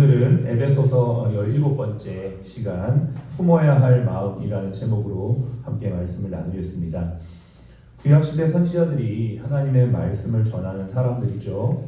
오늘은 에베소서 17번째 시간 품어야 할 마음이라는 제목으로 함께 말씀을 나누겠습니다. 구약시대 선지자들이 하나님의 말씀을 전하는 사람들이죠.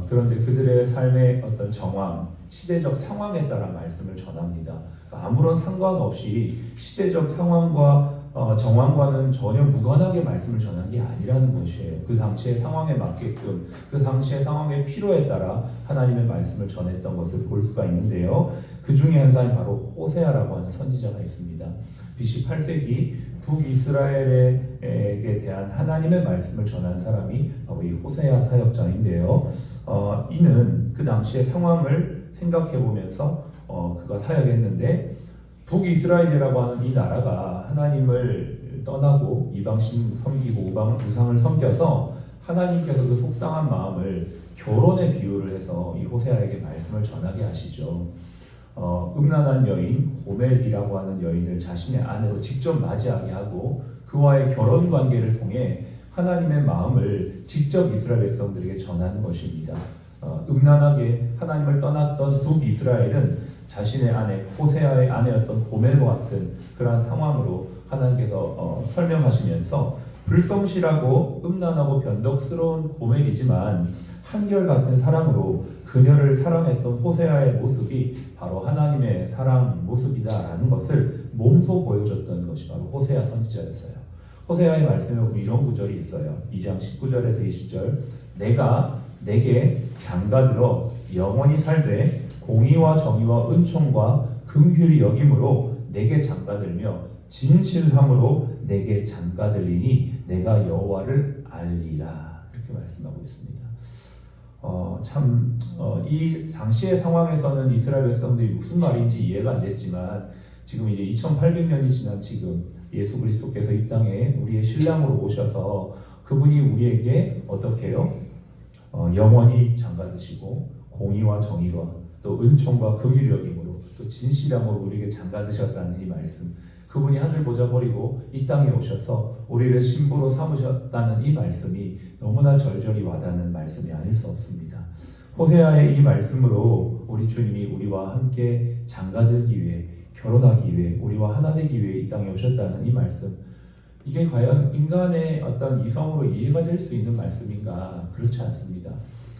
그런데 그들의 삶의 어떤 정황, 시대적 상황에 따라 말씀을 전합니다. 아무런 상관없이 시대적 상황과 정황과는 전혀 무관하게 말씀을 전하는 게 아니라는 것이에요. 그 당시의 상황에 맞게끔, 그 당시의 상황의 필요에 따라 하나님의 말씀을 전했던 것을 볼 수가 있는데요. 그 중에 한 사람이 바로 호세아라고 하는 선지자가 있습니다. BC 8세기 북이스라엘에 대한 하나님의 말씀을 전한 사람이 바로 이 호세아 사역자인데요. 이는 그 당시의 상황을 생각해 보면서 그가 사역했는데, 북이스라엘이라고 하는 이 나라가 하나님을 떠나고 이방신 섬기고 우상을 섬겨서 하나님께서 그 속상한 마음을 결혼에 비유를 해서 이 호세아에게 말씀을 전하게 하시죠. 음란한 여인 고멜이라고 하는 여인을 자신의 아내로 직접 맞이하게 하고 그와의 결혼 관계를 통해 하나님의 마음을 직접 이스라엘 백성들에게 전하는 것입니다. 음란하게 하나님을 떠났던 북이스라엘은 자신의 아내 호세아의 아내였던 고멜과 같은 그러한 상황으로 하나님께서 설명하시면서 불성실하고 음란하고 변덕스러운 고멜이지만 한결같은 사랑으로 그녀를 사랑했던 호세아의 모습이 바로 하나님의 사랑 모습이다라는 것을 몸소 보여줬던 것이 바로 호세아 선지자였어요. 호세아의 말씀에 보면 이런 구절이 있어요. 2장 19절에서 20절 내가 내게 장가들어 영원히 살되 공의와 정의와 은총과 긍휼이 여김으로 내게 장가들며 진실함으로 내게 장가들리니 내가 여호와를 알리라 이렇게 말씀하고 있습니다. 이 당시의 상황에서는 이스라엘 백성들이 무슨 말인지 이해가 안 됐지만 지금 이제 2800년이 지난 지금 예수 그리스도께서 이 땅에 우리의 신랑으로 오셔서 그분이 우리에게 어떻게 해요? 영원히 장가드시고 공의와 정의와 또 은총과 긍휼이 여김으로 또 진실함으로 우리에게 장가드셨다는 이 말씀, 그분이 하늘 보좌 버리고 이 땅에 오셔서 우리를 신부로 삼으셨다는 이 말씀이 너무나 절절히 와닿는 말씀이 아닐 수 없습니다. 호세아의 이 말씀으로 우리 주님이 우리와 함께 장가들기 위해, 결혼하기 위해, 우리와 하나 되기 위해 이 땅에 오셨다는 이 말씀, 이게 과연 인간의 어떤 이성으로 이해가 될 수 있는 말씀인가? 그렇지 않습니다.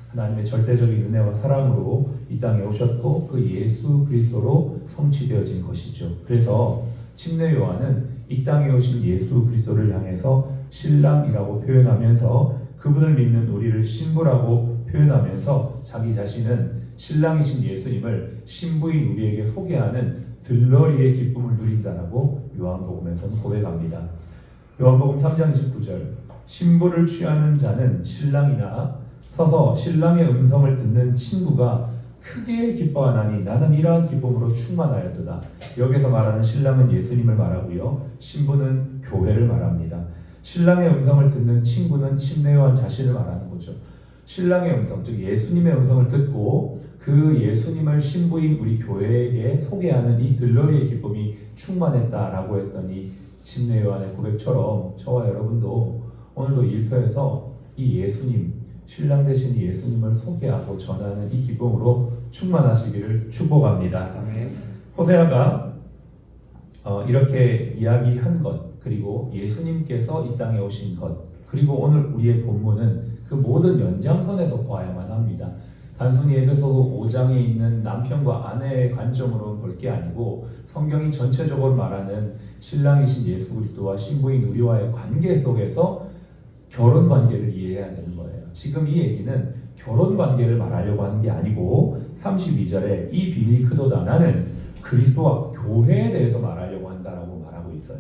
하나님의 절대적인 은혜와 사랑으로 이 땅에 오셨고 그 예수 그리스도로 성취되어진 것이죠. 그래서 침례 요한은 이 땅에 오신 예수 그리스도를 향해서 신랑이라고 표현하면서 그분을 믿는 우리를 신부라고 표현하면서 자기 자신은 신랑이신 예수님을 신부인 우리에게 소개하는 들러리의 기쁨을 누린다라고 요한복음에서는 고백합니다. 요한복음 3장 29절 신부를 취하는 자는 신랑이나 서서 신랑의 음성을 듣는 친구가 크게 기뻐하나니 나는 이러한 기쁨으로 충만하였도다. 여기서 말하는 신랑은 예수님을 말하고요, 신부는 교회를 말합니다. 신랑의 음성을 듣는 친구는 침례요한 자신을 말하는 거죠. 신랑의 음성, 즉 예수님의 음성을 듣고 그 예수님을 신부인 우리 교회에 소개하는 이 들러리의 기쁨이 충만했다라고 했더니 침례요한의 고백처럼 저와 여러분도 오늘도 일터에서 이 예수님, 신랑 되신 예수님을 소개하고 전하는 이 기쁨으로 충만하시기를 축복합니다. 아멘. 호세아가 이렇게 이야기한 것, 그리고 예수님께서 이 땅에 오신 것, 그리고 오늘 우리의 본문은 그 모든 연장선에서 보아야만 합니다. 단순히 에베소서 5장에 있는 남편과 아내의 관점으로 볼 게 아니고 성경이 전체적으로 말하는 신랑이신 예수 그리스도와 신부인 우리와의 관계 속에서 결혼 관계를 이해해야 되는 거예요. 지금 이 얘기는 결혼 관계를 말하려고 하는 게 아니고 32절에 이 비밀이 크도다 나는 그리스도와 교회에 대해서 말하려고 한다라고 말하고 있어요.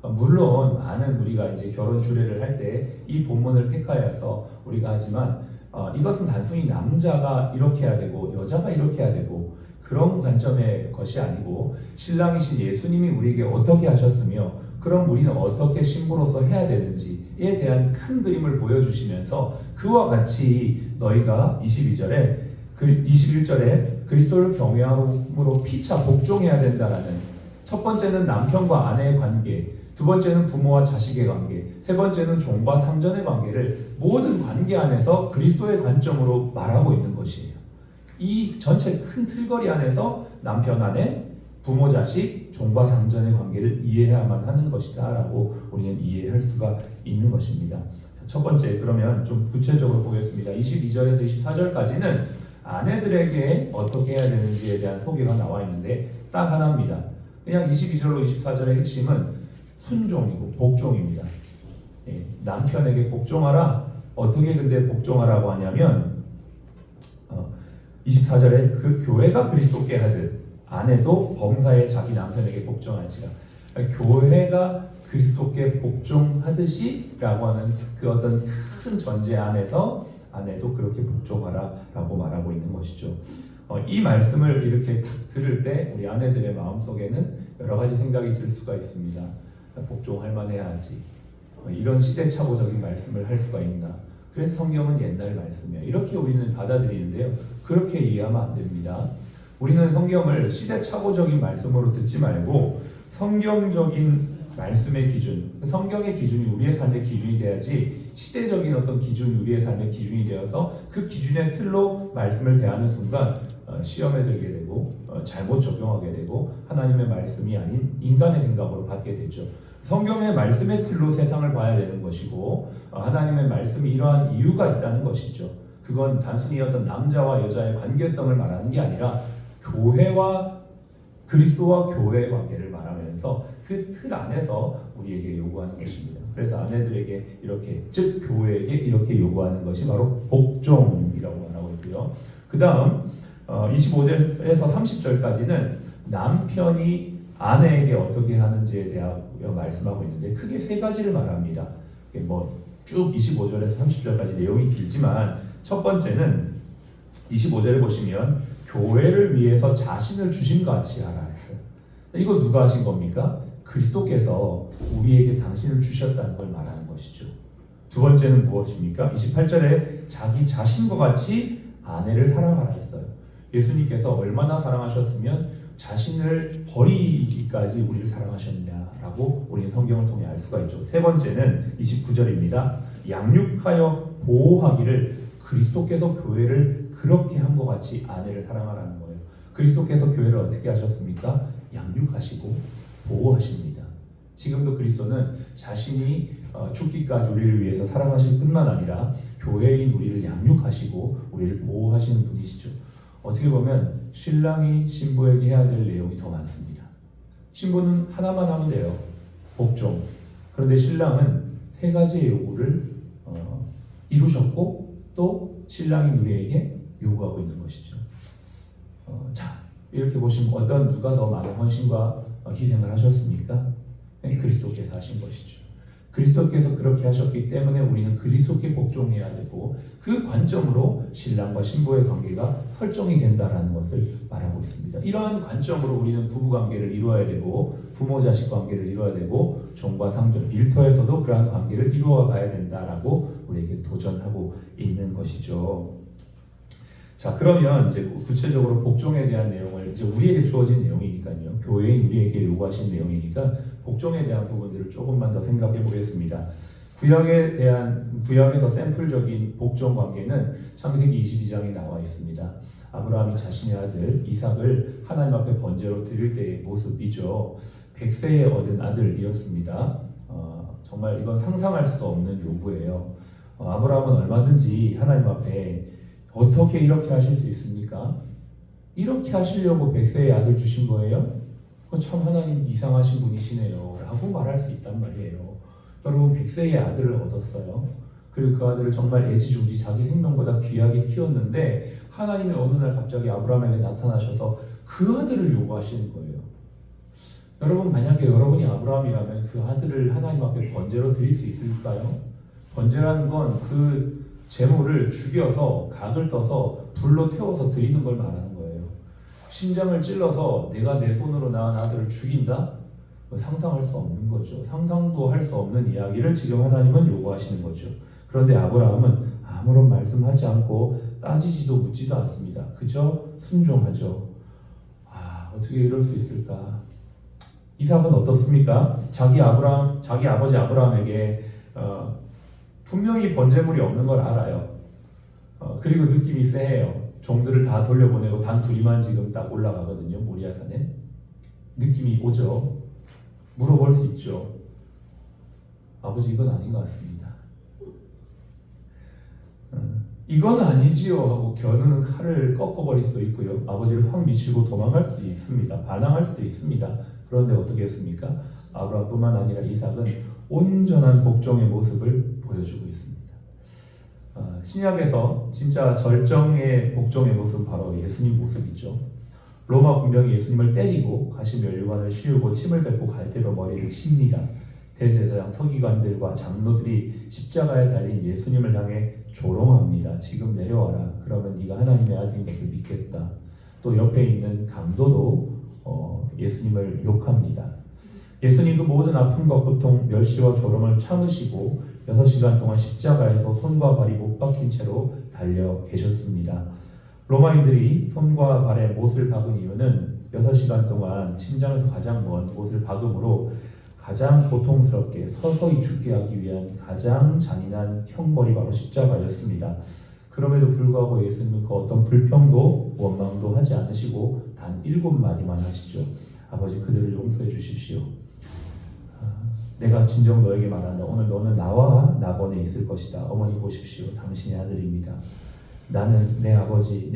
물론 많은 우리가 이제 결혼 주례를 할 때 이 본문을 택하여서 우리가 하지만 이것은 단순히 남자가 이렇게 해야 되고 여자가 이렇게 해야 되고 그런 관점의 것이 아니고 신랑이신 예수님이 우리에게 어떻게 하셨으며 그럼 우리는 어떻게 신부로서 해야 되는지에 대한 큰 그림을 보여주시면서 그와 같이 너희가 21절에 그리스도를 경외함으로 피차 복종해야 된다라는, 첫 번째는 남편과 아내의 관계, 두 번째는 부모와 자식의 관계, 세 번째는 종과 상전의 관계를 모든 관계 안에서 그리스도의 관점으로 말하고 있는 것이에요. 이 전체 큰 틀거리 안에서 남편 아내, 부모 자식, 종과 상전의 관계를 이해해야만 하는 것이다 라고 우리는 이해할 수가 있는 것입니다. 첫 번째, 그러면 좀 구체적으로 보겠습니다. 22절에서 24절까지는 아내들에게 어떻게 해야 되는지에 대한 소개가 나와 있는데 딱 하나입니다. 그냥 22절로 24절의 핵심은 순종이고 복종입니다. 남편에게 복종하라. 어떻게 근데 복종하라고 하냐면 24절에 그 교회가 그리스도께 하듯 아내도 범사에 자기 남편에게 복종할지라. 교회가 그리스도께 복종하듯이 라고 하는 그 어떤 큰 전제 안에서 아내도 그렇게 복종하라 라고 말하고 있는 것이죠. 이 말씀을 이렇게 딱 들을 때 우리 아내들의 마음속에는 여러 가지 생각이 들 수가 있습니다. 복종할 만해야지. 이런 시대착오적인 말씀을 할 수가 있나. 그래서 성경은 옛날 말씀이야. 이렇게 우리는 받아들이는데요. 그렇게 이해하면 안 됩니다. 우리는 성경을 시대착오적인 말씀으로 듣지 말고 성경적인 말씀의 기준, 성경의 기준이 우리의 삶의 기준이 돼야지 시대적인 어떤 기준이 우리의 삶의 기준이 되어서 그 기준의 틀로 말씀을 대하는 순간 시험에 들게 되고 잘못 적용하게 되고 하나님의 말씀이 아닌 인간의 생각으로 받게 되죠. 성경의 말씀의 틀로 세상을 봐야 되는 것이고 하나님의 말씀이 이러한 이유가 있다는 것이죠. 그건 단순히 어떤 남자와 여자의 관계성을 말하는 게 아니라 교회와 그리스도와 교회의 관계를 말하면서 그 틀 안에서 우리에게 요구하는 것입니다. 그래서 아내들에게 이렇게, 즉 교회에게 이렇게 요구하는 것이 바로 복종이라고 말하고 있고요. 그 다음 25절에서 30절까지는 남편이 아내에게 어떻게 하는지에 대하여 말씀하고 있는데 크게 세 가지를 말합니다. 쭉 25절에서 30절까지 내용이 길지만 첫 번째는 25절에 보시면 교회를 위해서 자신을 주심과 같이 하라 했어요. 이거 누가 하신 겁니까? 그리스도께서 우리에게 당신을 주셨다는 걸 말하는 것이죠. 두 번째는 무엇입니까? 28절에 자기 자신과 같이 아내를 사랑하라 했어요. 예수님께서 얼마나 사랑하셨으면 자신을 버리기까지 우리를 사랑하셨냐라고 우리는 성경을 통해 알 수가 있죠. 세 번째는 29절입니다. 양육하여 보호하기를 그리스도께서 교회를 그렇게 한 것 같이 아내를 사랑하라는 거예요. 그리스도께서 교회를 어떻게 하셨습니까? 양육하시고 보호하십니다. 지금도 그리스도는 자신이 죽기까지 우리를 위해서 사랑하실 뿐만 아니라 교회인 우리를 양육하시고 우리를 보호하시는 분이시죠. 어떻게 보면 신랑이 신부에게 해야 될 내용이 더 많습니다. 신부는 하나만 하면 돼요. 복종. 그런데 신랑은 세 가지의 요구를 이루셨고 또 신랑이 우리에게 요구하고 있는 것이죠. 자, 이렇게 보시면 누가 더 많은 헌신과 희생을 하셨습니까? 그리스도께서 하신 것이죠. 그리스도께서 그렇게 하셨기 때문에 우리는 그리스도께 복종해야 되고 그 관점으로 신랑과 신부의 관계가 설정이 된다라는 것을 말하고 있습니다. 이러한 관점으로 우리는 부부관계를 이루어야 되고 부모 자식 관계를 이루어야 되고 종과 상전, 일터에서도 그러한 관계를 이루어 가야 된다라고 우리에게 도전하고 있는 것이죠. 자, 그러면 이제 구체적으로 복종에 대한 내용을 이제 우리에게 주어진 내용이니까요. 교회인 우리에게 요구하신 내용이니까 복종에 대한 부분들을 조금만 더 생각해 보겠습니다. 구약에서 샘플적인 복종 관계는 창세기 22장에 나와 있습니다. 아브라함이 자신의 아들 이삭을 하나님 앞에 번제로 드릴 때의 모습이죠. 100세에 얻은 아들이었습니다. 정말 이건 상상할 수도 없는 요구예요. 아브라함은 얼마든지 하나님 앞에 어떻게 이렇게 하실 수 있습니까? 이렇게 하시려고 100세의 아들 주신 거예요? 참 하나님 이상하신 분이시네요 라고 말할 수 있단 말이에요. 여러분 100세의 아들을 얻었어요. 그리고 그 아들을 정말 애지중지 자기 생명보다 귀하게 키웠는데 하나님이 어느 날 갑자기 아브라함에게 나타나셔서 그 아들을 요구하시는 거예요. 여러분 만약에 여러분이 아브라함이라면 그 아들을 하나님 앞에 번제로 드릴 수 있을까요? 번제라는 건 그 제물을 죽여서 각을 떠서 불로 태워서 드리는 걸 말하는 거예요. 심장을 찔러서 내가 내 손으로 낳은 아들을 죽인다? 상상할 수 없는 거죠. 상상도 할 수 없는 이야기를 지금 하나님은 요구하시는 거죠. 그런데 아브라함은 아무런 말씀하지 않고 따지지도 묻지도 않습니다. 그저 순종하죠. 어떻게 이럴 수 있을까? 이삭은 어떻습니까? 자기 아버지 아브라함에게 분명히 번제물이 없는 걸 알아요. 그리고 느낌이 쎄해요. 종들을 다 돌려보내고 단 둘이만 지금 딱 올라가거든요. 모리아산에. 느낌이 오죠. 물어볼 수 있죠. 아버지 이건 아닌 것 같습니다. 이건 아니지요 하고 겨누는 칼을 꺾어버릴 수도 있고요. 아버지를 확 미치고 도망갈 수도 있습니다. 반항할 수도 있습니다. 그런데 어떻게 했습니까? 아브라함뿐만 아니라 이삭은 온전한 복종의 모습을 보여주고 있습니다. 신약에서 진짜 절정의 복종의 모습은 바로 예수님 모습이죠. 로마 군병이 예수님을 때리고 가시 면류관을 씌우고 침을 뱉고 갈대로 머리를 칩니다. 대제사장 서기관들과 장로들이 십자가에 달린 예수님을 향해 조롱합니다. 지금 내려와라. 그러면 네가 하나님의 아들인 것을 믿겠다. 또 옆에 있는 강도도 예수님을 욕합니다. 예수님 그 모든 아픔과 고통, 멸시와 조롱을 참으시고 6시간 동안 십자가에서 손과 발이 못 박힌 채로 달려 계셨습니다. 로마인들이 손과 발에 못을 박은 이유는 6시간 동안 심장에서 가장 먼 못을 박음으로 가장 고통스럽게 서서히 죽게 하기 위한 가장 잔인한 형벌이 바로 십자가였습니다. 그럼에도 불구하고 예수님은 그 어떤 불평도 원망도 하지 않으시고 단 7마디만 하시죠. 아버지 그들을 용서해 주십시오. 내가 진정 너에게 말한다. 오늘 너는 나와 낙원에 있을 것이다. 어머니 보십시오. 당신의 아들입니다. 나는 내 아버지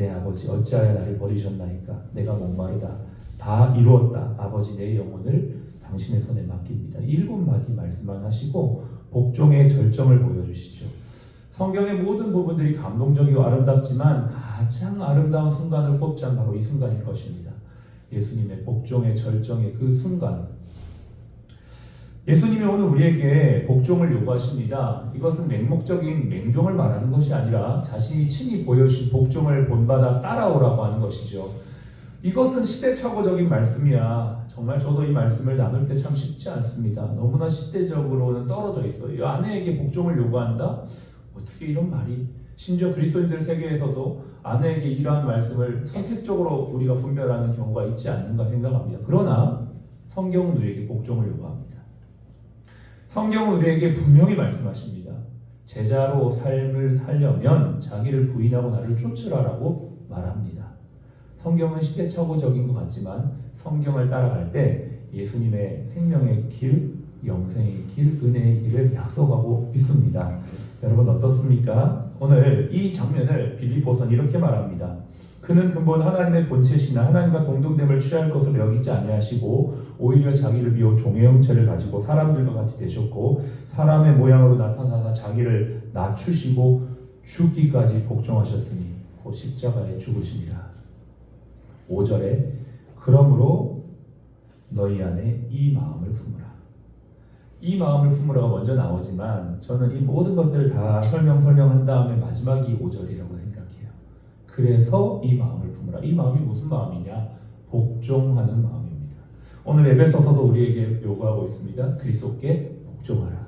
어찌하여 나를 버리셨나이까. 내가 목마르다. 다 이루었다. 아버지 내 영혼을 당신의 손에 맡깁니다. 7마디 말씀만 하시고 복종의 절정을 보여주시죠. 성경의 모든 부분들이 감동적이고 아름답지만 가장 아름다운 순간을 꼽자면 바로 이 순간일 것입니다. 예수님의 복종의 절정의 그 순간. 예수님이 오늘 우리에게 복종을 요구하십니다. 이것은 맹목적인 맹종을 말하는 것이 아니라 자신이 친히 보여주신 복종을 본받아 따라오라고 하는 것이죠. 이것은 시대착오적인 말씀이야. 정말 저도 이 말씀을 나눌 때 참 쉽지 않습니다. 너무나 시대적으로는 떨어져 있어요. 이 아내에게 복종을 요구한다? 어떻게 이런 말이? 심지어 그리스도인들 세계에서도 아내에게 이러한 말씀을 선택적으로 우리가 분별하는 경우가 있지 않는가 생각합니다. 그러나 성경은 우리에게 복종을 요구합니다. 성경은 우리에게 분명히 말씀하십니다. 제자로 삶을 살려면 자기를 부인하고 나를 쫓으라라고 말합니다. 성경은 시대착오적인 것 같지만 성경을 따라갈 때 예수님의 생명의 길, 영생의 길, 은혜의 길을 약속하고 있습니다. 여러분 어떻습니까? 오늘 이 장면을 빌립보서는 이렇게 말합니다. 그는 근본 하나님의 본체시나 하나님과 동등됨을 취할 것으로 여기지 아니하시고 오히려 자기를 비워 종의 형체를 가지고 사람들과 같이 되셨고 사람의 모양으로 나타나사 자기를 낮추시고 죽기까지 복종하셨으니 곧 십자가에 죽으시니라. 5절에 그러므로 너희 안에 이 마음을 품으라. 이 마음을 품으라가 먼저 나오지만 저는 이 모든 것들을 다 설명한 다음에 마지막이 5절이라고 생각해요. 그래서 이 마음을 품으라. 이 마음이 무슨 마음이냐? 복종하는 마음입니다. 오늘 에베소서도 우리에게 요구하고 있습니다. 그리스도께 복종하라.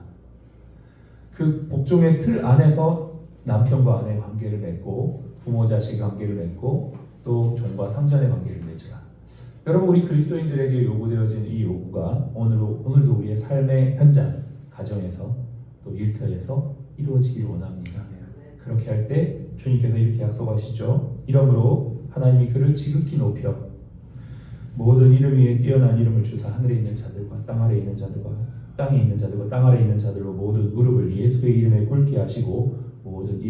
그 복종의 틀 안에서 남편과 아내의 관계를 맺고 부모 자식 관계를 맺고 또 종과 상전의 관계를 맺으라. 여러분 우리 그리스도인들에게 요구되어진 이 요구가 오늘도 우리의 삶의 현장, 가정에서 또 일터에서 이루어지기를 원합니다. 그렇게 할 때 주님께서 이렇게 약속하시죠. 이러므로 하나님이 그를 지극히 높여 모든 이름 위에 뛰어난 이름을 주사 하늘에 있는 자들과 땅 아래에 있는 자들과 땅에 있는 자들과 땅 아래에 있는 자들로 모든 무릎을 예수의 이름에 꿇게 하시고 모든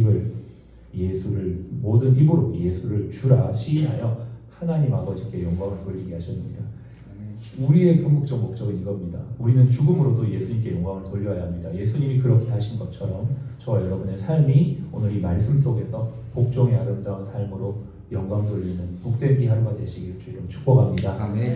입으로 예수를 주라 시인하여 하나님 아버지께 영광을 돌리게 하셨느니라. 우리의 궁극적 목적은 이겁니다. 우리는 죽음으로도 예수님께 영광을 돌려야 합니다. 예수님이 그렇게 하신 것처럼 저와 여러분의 삶이 오늘 이 말씀 속에서 복종의 아름다운 삶으로 영광 돌리는 복된 이 하루가 되시기를 주님 축복합니다. 아멘.